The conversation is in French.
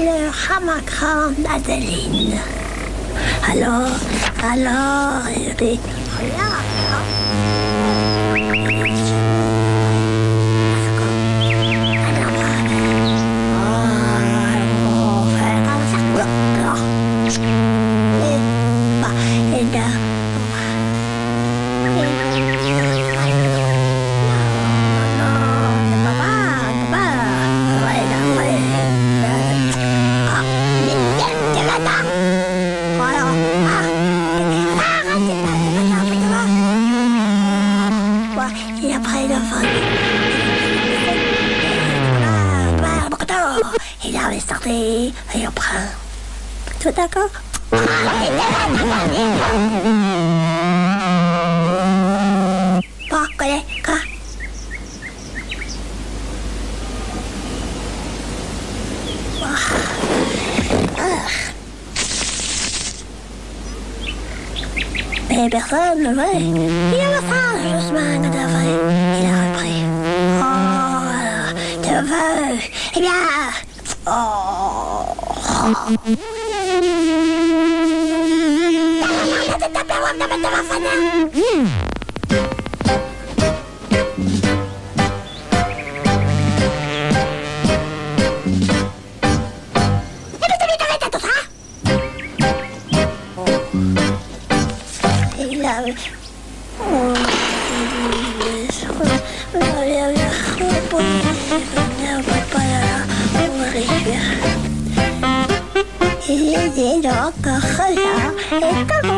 le ramacan d'Adeline. Alors, il dit, regarde. Et après, il a fait... Il avait sorti, et après... Tout d'accord? Quoi? Quoi? Mais personne ne veut. Il a la phrase, justement, tout à fait. Il a repris. Oh, tu veux? Eh bien... Oh... Il est donc là et